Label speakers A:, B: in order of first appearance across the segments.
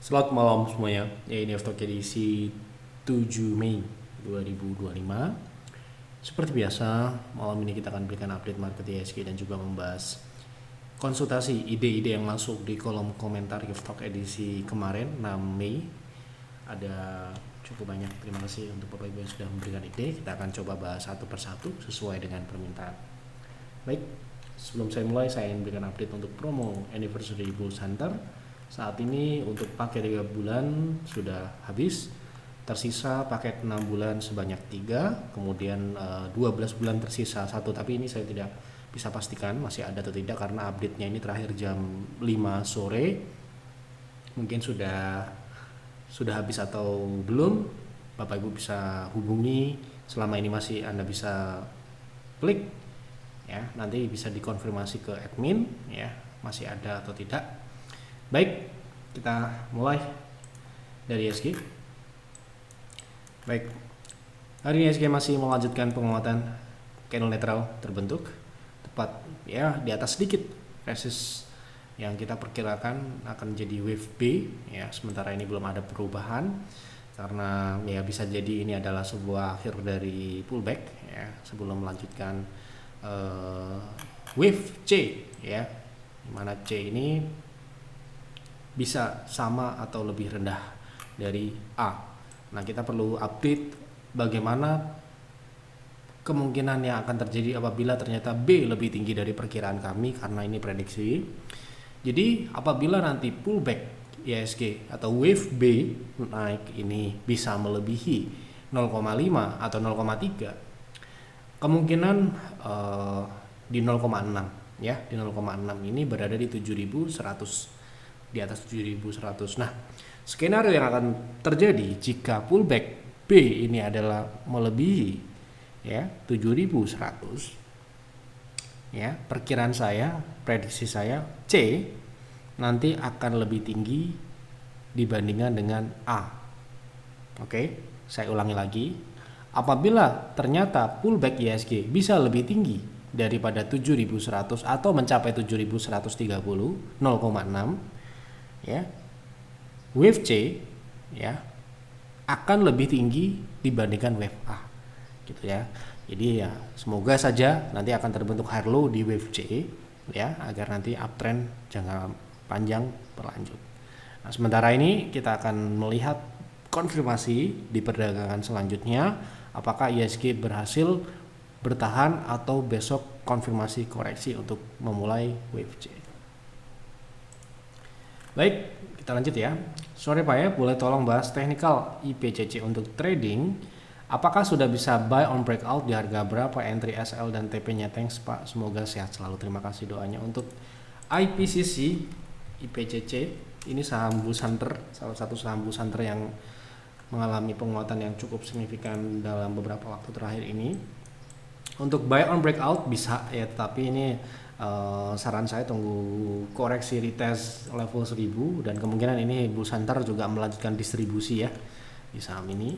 A: Selamat malam semuanya. Ya, ini Stock edisi 7 Mei 2025. Seperti biasa, malam ini kita akan berikan update market IHSG dan juga membahas konsultasi ide-ide yang masuk di kolom komentar Stock edisi kemarin 6 Mei. Ada cukup banyak. Terima kasih untuk Bapak Ibu yang sudah memberikan ide. Kita akan coba bahas satu persatu sesuai dengan permintaan. Baik, sebelum saya mulai, saya ingin berikan update untuk promo Anniversary Bulls Hunter. Saat ini untuk paket 3 bulan sudah habis, tersisa paket 6 bulan sebanyak 3, kemudian 12 bulan tersisa 1, tapi ini saya tidak bisa pastikan masih ada atau tidak karena update-nya ini terakhir jam 5 sore. Mungkin sudah habis atau belum, Bapak Ibu bisa hubungi. Selama ini masih Anda bisa klik ya, nanti bisa dikonfirmasi ke admin ya, masih ada atau tidak. Baik, kita mulai dari IHSG. Baik, hari ini IHSG masih melanjutkan penguatan candle netral terbentuk tepat ya di atas sedikit resist yang kita perkirakan akan jadi wave B ya. Sementara ini belum ada perubahan karena ya bisa jadi ini adalah sebuah akhir dari pullback ya sebelum melanjutkan wave C ya, dimana C ini bisa sama atau lebih rendah dari A. Nah, kita perlu update bagaimana kemungkinan yang akan terjadi apabila ternyata B lebih tinggi dari perkiraan kami, karena ini prediksi. Jadi apabila nanti pullback IHSG atau wave B naik ini bisa melebihi 0,5 atau 0,3, kemungkinan di 0,6 ya, di 0,6 ini berada di 7.100, di atas 7.100. Nah, skenario yang akan terjadi jika pullback B ini adalah melebihi ya 7.100 ya, perkiraan saya, prediksi saya, C nanti akan lebih tinggi dibandingkan dengan A. Oke, saya ulangi lagi. Apabila ternyata pullback IHSG bisa lebih tinggi daripada 7.100 atau mencapai 7.130, 0,6 ya, wave C ya akan lebih tinggi dibandingkan wave A gitu ya. Jadi ya semoga saja nanti akan terbentuk high low di wave C ya, agar nanti uptrend jangka panjang berlanjut. Nah, sementara ini kita akan melihat konfirmasi di perdagangan selanjutnya apakah IHSG berhasil bertahan atau besok konfirmasi koreksi untuk memulai wave C. Baik, kita lanjut ya. Sore Pak ya, boleh tolong bahas teknikal IPCC untuk trading. Apakah sudah bisa buy on breakout, di harga berapa entry SL dan TP-nya? Thanks Pak, semoga sehat selalu. Terima kasih doanya. Untuk IPCC, IPCC, ini saham Bulls Hunter, salah satu saham Bulls Hunter yang mengalami penguatan yang cukup signifikan dalam beberapa waktu terakhir ini. Untuk buy on breakout bisa ya, tapi ini saran saya tunggu koreksi retest level 1000 dan kemungkinan ini Bulls Hunter juga melanjutkan distribusi ya di saham ini.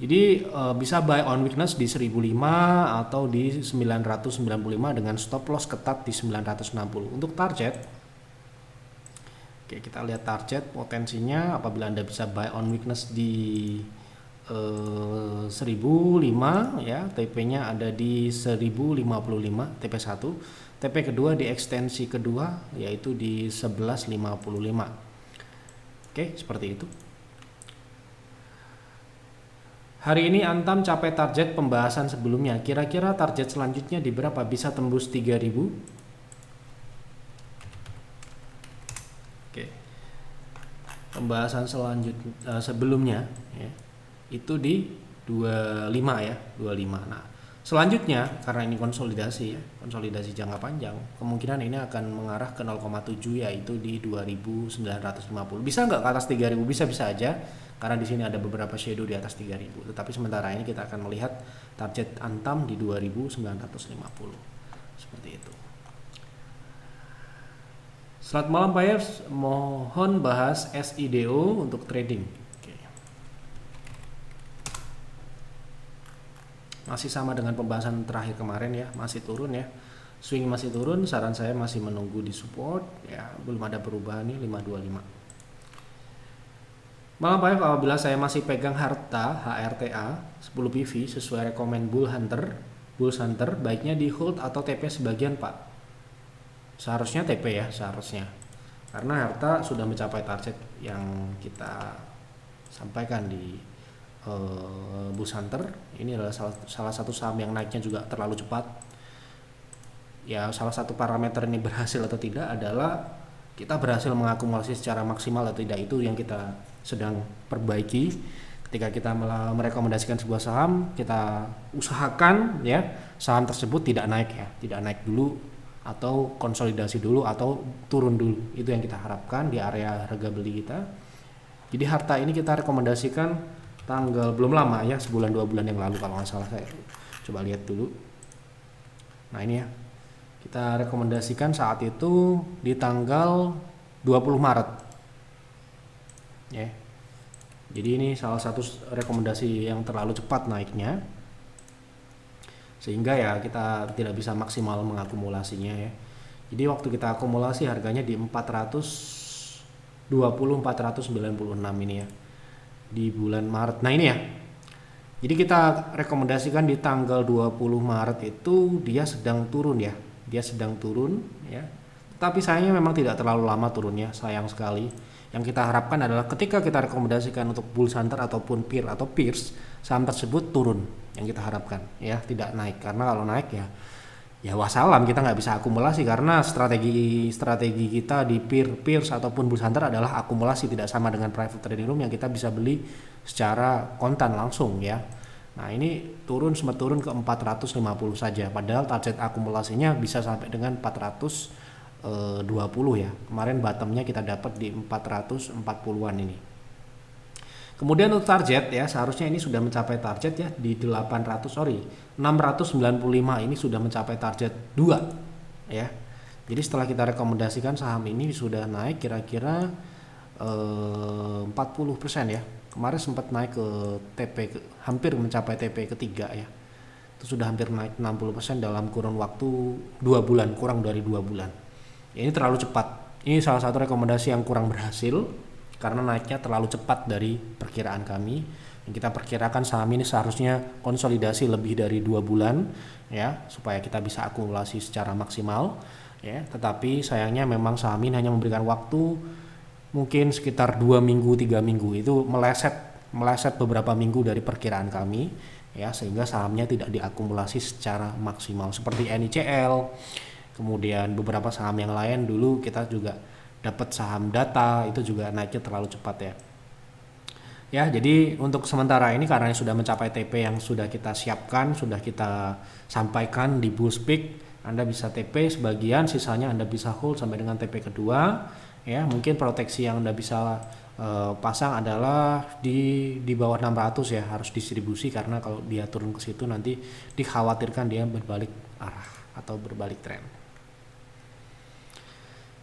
A: Jadi bisa buy on weakness di 1005 atau di 995 dengan stop loss ketat di 960. Untuk target, oke, kita lihat target potensinya apabila Anda bisa buy on weakness di 1005 ya, TP-nya ada di 1055 TP1, TP kedua di ekstensi kedua yaitu di 1155. Oke, seperti itu. Hari ini Antam capai target pembahasan sebelumnya. Kira-kira target selanjutnya di berapa? Bisa tembus 3000? Oke. Pembahasan selanjutnya sebelumnya ya, itu di 25 ya, 25. Nah, selanjutnya karena ini konsolidasi ya, konsolidasi jangka panjang, kemungkinan ini akan mengarah ke 0,7 yaitu di 2950. Bisa nggak ke atas 3000? Bisa aja karena di sini ada beberapa shadow di atas 3000. Tetapi sementara ini kita akan melihat target Antam di 2950. Seperti itu. Selamat malam Pak Yves, mohon bahas SIDO untuk trading. Masih sama dengan pembahasan terakhir kemarin ya, masih turun ya, swing masih turun. Saran saya masih menunggu di support ya, belum ada perubahan nih 525. Malah Pak, apabila saya masih pegang harta HRTA 10 PV sesuai rekomend Bulls Hunter, baiknya di hold atau TP sebagian Pak. Seharusnya TP ya, seharusnya. Karena harta sudah mencapai target yang kita sampaikan di Bulls Hunter. Ini adalah salah satu saham yang naiknya juga terlalu cepat. Ya, salah satu parameter ini berhasil atau tidak adalah kita berhasil mengakumulasi secara maksimal atau tidak, itu yang kita sedang perbaiki. Ketika kita merekomendasikan sebuah saham, kita usahakan ya saham tersebut tidak naik ya, tidak naik dulu atau konsolidasi dulu atau turun dulu. Itu yang kita harapkan di area harga beli kita. Jadi harta ini kita rekomendasikan tanggal belum lama ya, sebulan 2 bulan yang lalu kalau nggak salah. Saya coba lihat dulu. Nah ini ya, kita rekomendasikan saat itu di tanggal 20 Maret ya. Jadi ini salah satu rekomendasi yang terlalu cepat naiknya, sehingga ya kita tidak bisa maksimal mengakumulasinya ya. Jadi waktu kita akumulasi harganya di 496 ini ya, di bulan Maret. Nah ini ya, jadi kita rekomendasikan di tanggal 20 Maret itu dia sedang turun ya, dia sedang turun ya. Tapi sayangnya memang tidak terlalu lama turunnya, sayang sekali. Yang kita harapkan adalah ketika kita rekomendasikan untuk Bulls Hunter ataupun PIR atau Pierce, saham tersebut turun, yang kita harapkan ya, tidak naik. Karena kalau naik ya wassalam, kita nggak bisa akumulasi, karena strategi kita di Pierce ataupun Bulls Hunter adalah akumulasi, tidak sama dengan private trading room yang kita bisa beli secara kontan langsung ya. Nah ini sempat turun ke 450 saja, padahal target akumulasinya bisa sampai dengan 420 ya. Kemarin bottomnya kita dapat di 440-an ini. Kemudian untuk target ya, seharusnya ini sudah mencapai target ya di 695 ini sudah mencapai target 2 ya. Jadi setelah kita rekomendasikan saham ini sudah naik kira-kira 40% ya. Kemarin sempat naik ke hampir mencapai TP ketiga ya. Itu sudah hampir naik 60% dalam kurun waktu 2 bulan, kurang dari 2 bulan. Ya, ini terlalu cepat. Ini salah satu rekomendasi yang kurang berhasil karena naiknya terlalu cepat dari perkiraan kami. Yang kita perkirakan saham ini seharusnya konsolidasi lebih dari 2 bulan ya, supaya kita bisa akumulasi secara maksimal ya. Tetapi sayangnya memang saham ini hanya memberikan waktu mungkin sekitar 2 minggu 3 minggu, itu meleset beberapa minggu dari perkiraan kami ya, sehingga sahamnya tidak diakumulasi secara maksimal seperti NICL. Kemudian beberapa saham yang lain dulu kita juga dapat saham data, itu juga naiknya terlalu cepat ya. Ya, jadi untuk sementara ini karena sudah mencapai TP yang sudah kita siapkan, sudah kita sampaikan di Bulls Peak, Anda bisa TP sebagian, sisanya Anda bisa hold sampai dengan TP kedua. Ya, mungkin proteksi yang Anda bisa pasang adalah di bawah 600 ya, harus distribusi, karena kalau dia turun ke situ nanti dikhawatirkan dia berbalik arah atau berbalik tren.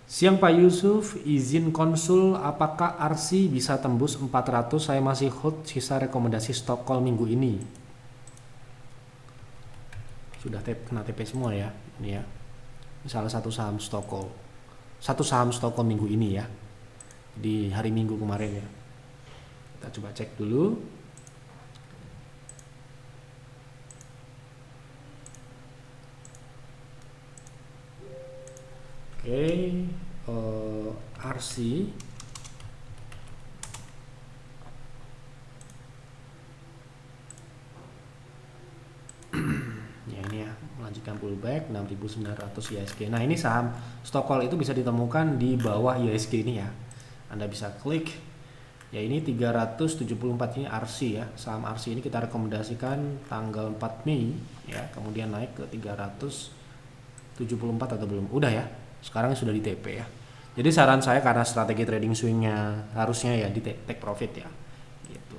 A: Siang Pak Yusuf, izin konsul apakah RC bisa tembus 400? Saya masih hold sisa rekomendasi stock call minggu ini. Sudah kena TP semua ya, ini ya. Ini salah satu saham stock call. Satu saham stock call minggu ini ya. Di hari Minggu kemarin ya. Kita coba cek dulu. Oke, RC ya, ini ya, melanjutkan pullback 6.900 ISG. Nah, ini saham stock call itu bisa ditemukan di bawah ISG ini ya. Anda bisa klik ya, ini 374 ini RC ya. Saham RC ini kita rekomendasikan tanggal 4 Mei ya, kemudian naik ke 374 atau belum? Udah ya. Sekarang sudah di TP ya. Jadi saran saya, karena strategi trading swingnya harusnya ya di take profit ya gitu.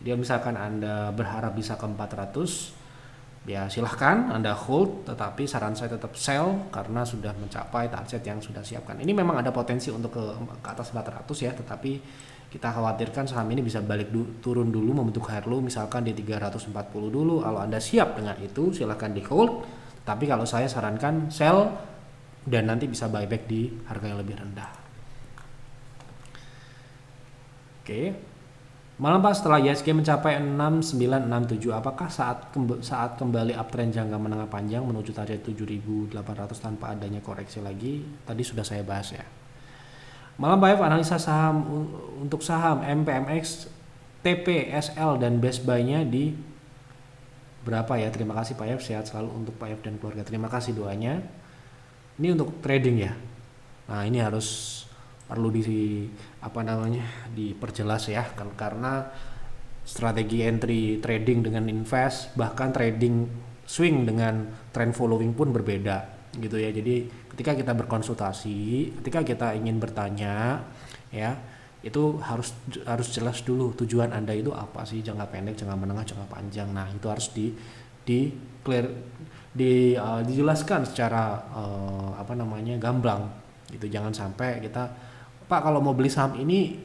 A: Dia misalkan Anda berharap bisa ke 400 ya, silahkan Anda hold, tetapi saran saya tetap sell karena sudah mencapai target yang sudah siapkan. Ini memang ada potensi untuk ke atas 400 ya, tetapi kita khawatirkan saham ini bisa balik turun dulu, membentuk higher low misalkan di 340 dulu. Kalau Anda siap dengan itu silahkan di hold. Tapi kalau saya sarankan sell dan nanti bisa buyback di harga yang lebih rendah. Oke, Oke. Malam Pak, setelah IHSG mencapai 6967, apakah saat kembali uptrend jangka menengah panjang menuju target 7800 tanpa adanya koreksi lagi? Tadi sudah saya bahas ya. Malam Pak F, analisa saham untuk saham MPMX, TP, SL dan best buy-nya di berapa ya? Terima kasih Pak F, sehat selalu untuk Pak F dan keluarga. Terima kasih doanya. Ini untuk trading ya. Nah, ini harus perlu diperjelas ya, karena strategi entry trading dengan invest, bahkan trading swing dengan trend following pun berbeda gitu ya. Jadi ketika kita berkonsultasi, ketika kita ingin bertanya ya, itu harus jelas dulu tujuan Anda itu apa sih, jangka pendek, jangka menengah, jangka panjang. Nah, itu harus dijelaskan secara gamblang gitu. Jangan sampai kita, Pak, kalau mau beli saham ini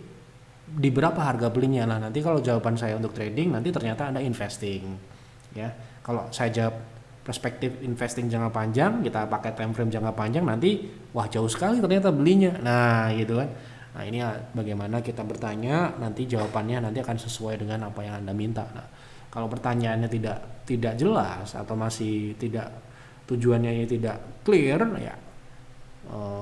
A: di berapa harga belinya? Nah, nanti kalau jawaban saya untuk trading, nanti ternyata Anda investing ya. Kalau saya jawab perspektif investing jangka panjang, kita pakai time frame jangka panjang, nanti wah jauh sekali ternyata belinya. Nah, gitu kan. Nah, ini bagaimana kita bertanya, nanti jawabannya nanti akan sesuai dengan apa yang Anda minta. Nah, kalau pertanyaannya tidak jelas atau masih tujuannya tidak clear ya,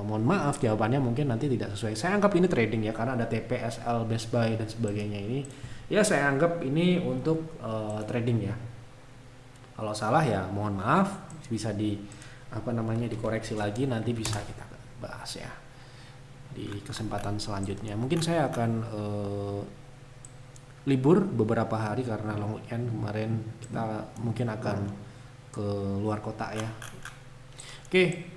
A: mohon maaf, jawabannya mungkin nanti tidak sesuai. Saya anggap ini trading ya, karena ada TP, SL, best buy dan sebagainya ini. Ya saya anggap ini untuk trading ya. Kalau salah ya mohon maaf, bisa dikoreksi lagi, nanti bisa kita bahas ya di kesempatan selanjutnya. Mungkin saya akan libur beberapa hari karena long weekend kemarin, kita mungkin akan ke luar kota ya. Oke.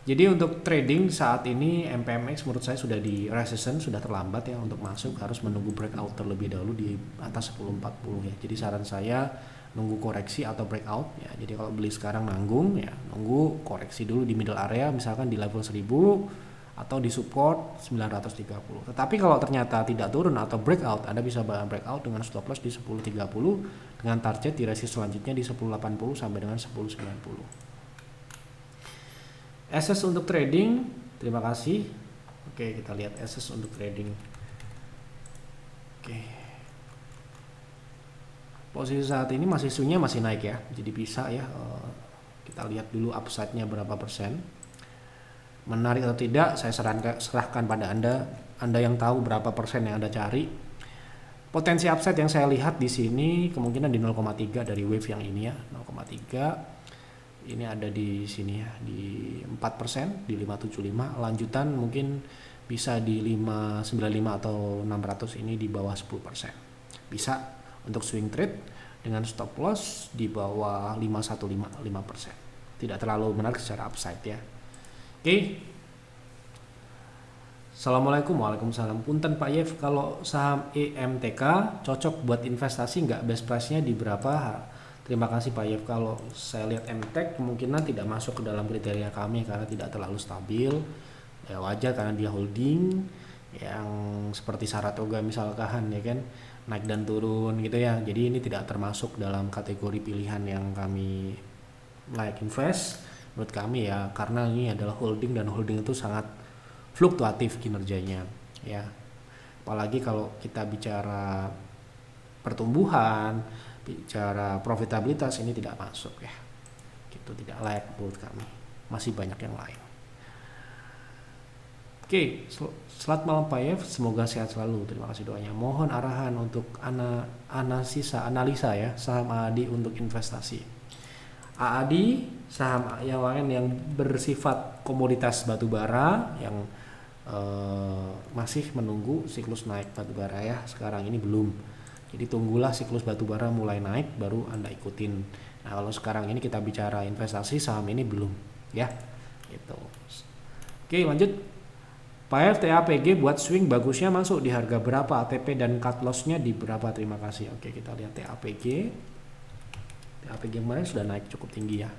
A: Jadi untuk trading saat ini MPMX menurut saya sudah di resistance, sudah terlambat ya untuk masuk, harus menunggu breakout terlebih dahulu di atas 1040 ya. Jadi saran saya nunggu koreksi atau breakout ya. Jadi kalau beli sekarang nanggung ya, nunggu koreksi dulu di middle area, misalkan di level 1000 atau di support 930. Tetapi kalau ternyata tidak turun atau breakout, Anda bisa breakout dengan stop loss di 1030 dengan target di resist selanjutnya di 1080 sampai dengan 1090. Assets untuk trading, terima kasih. Oke, kita lihat assets untuk trading. Oke. Posisi saat ini swingnya masih naik ya, jadi bisa ya. Kita lihat dulu upside-nya berapa persen. Menarik atau tidak, saya serahkan pada Anda yang tahu berapa persen yang Anda cari. Potensi upside yang saya lihat di sini kemungkinan di 0,3 dari wave yang ini ya, 0,3. Ini ada di sini ya, di 4%, di 575. Lanjutan mungkin bisa di 595 atau 600, ini di bawah 10%. Bisa untuk swing trade dengan stop loss di bawah 515, 5%. Tidak terlalu menarik secara upside ya. Oke. Assalamualaikum. Waalaikumsalam. Punten Pak Yev, kalau saham EMTK cocok buat investasi nggak? Best price-nya di berapa? Terima kasih Pak Yev. Kalau saya lihat MTEK kemungkinan tidak masuk ke dalam kriteria kami karena tidak terlalu stabil. Ya wajar karena dia holding yang seperti Saratoga misalkan ya kan, naik dan turun gitu ya. Jadi ini tidak termasuk dalam kategori pilihan yang kami like invest menurut kami ya, karena ini adalah holding dan holding itu sangat fluktuatif kinerjanya ya. Apalagi kalau kita bicara pertumbuhan, bicara profitabilitas, ini tidak masuk ya, gitu, tidak layak menurut kami, masih banyak yang lain. Oke, selamat malam Pak Yev, semoga sehat selalu, terima kasih doanya. Mohon arahan untuk analisa ya saham AADI untuk investasi. AADI saham yang lain yang bersifat komoditas batubara yang masih menunggu siklus naik batubara ya, sekarang ini belum. Jadi tunggulah siklus batubara mulai naik baru Anda ikutin. Nah, kalau sekarang ini kita bicara investasi, saham ini belum ya. Gitu. Oke, lanjut. Pak F, TAPG buat swing bagusnya masuk di harga berapa? ATP dan cut loss-nya di berapa? Terima kasih. Oke, kita lihat TAPG. TAPG kemarin sudah naik cukup tinggi ya.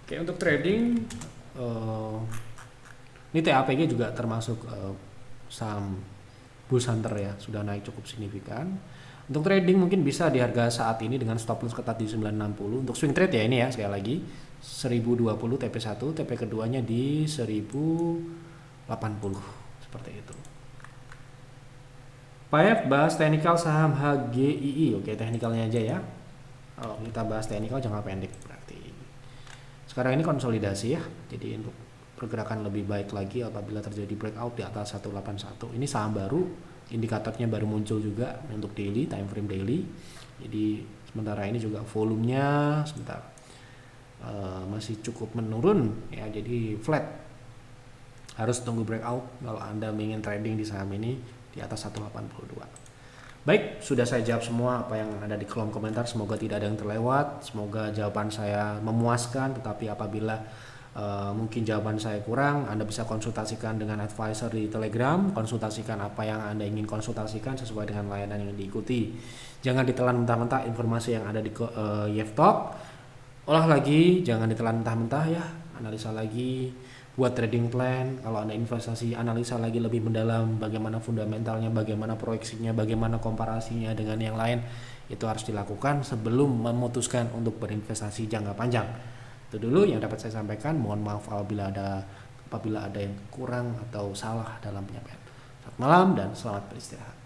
A: Oke, untuk trading ini TAPG juga termasuk saham Bulls Hunter ya, sudah naik cukup signifikan. Untuk trading mungkin bisa di harga saat ini dengan stop loss ketat di 960. Untuk swing trade ya ini ya, sekali lagi 1020 TP1, TP keduanya di 1080 seperti itu. Pak F, bahas teknikal saham HGII. Oke, teknikalnya aja ya. Kalau kita bahas teknikal jangka pendek berarti. Sekarang ini konsolidasi ya. Jadi untuk pergerakan lebih baik lagi apabila terjadi breakout di atas 181. Ini saham baru, indikatornya baru muncul juga untuk daily, time frame daily. Jadi sementara ini juga volumenya masih cukup menurun ya, jadi flat. Harus tunggu breakout kalau Anda ingin trading di saham ini di atas 182. Baik, sudah saya jawab semua apa yang ada di kolom komentar. Semoga tidak ada yang terlewat. Semoga jawaban saya memuaskan. Tetapi apabila mungkin jawaban saya kurang, Anda bisa konsultasikan dengan advisor di Telegram. Konsultasikan apa yang Anda ingin konsultasikan sesuai dengan layanan yang diikuti. Jangan ditelan mentah-mentah informasi yang ada di YEFTalk. Olah lagi, jangan ditelan mentah-mentah ya. Analisa lagi, buat trading plan. Kalau Anda investasi, analisa lagi lebih mendalam bagaimana fundamentalnya, bagaimana proyeksinya, bagaimana komparasinya dengan yang lain. Itu harus dilakukan sebelum memutuskan untuk berinvestasi jangka panjang. Itu dulu yang dapat saya sampaikan. Mohon maaf apabila ada yang kurang atau salah dalam penyampaian. Selamat malam dan selamat beristirahat.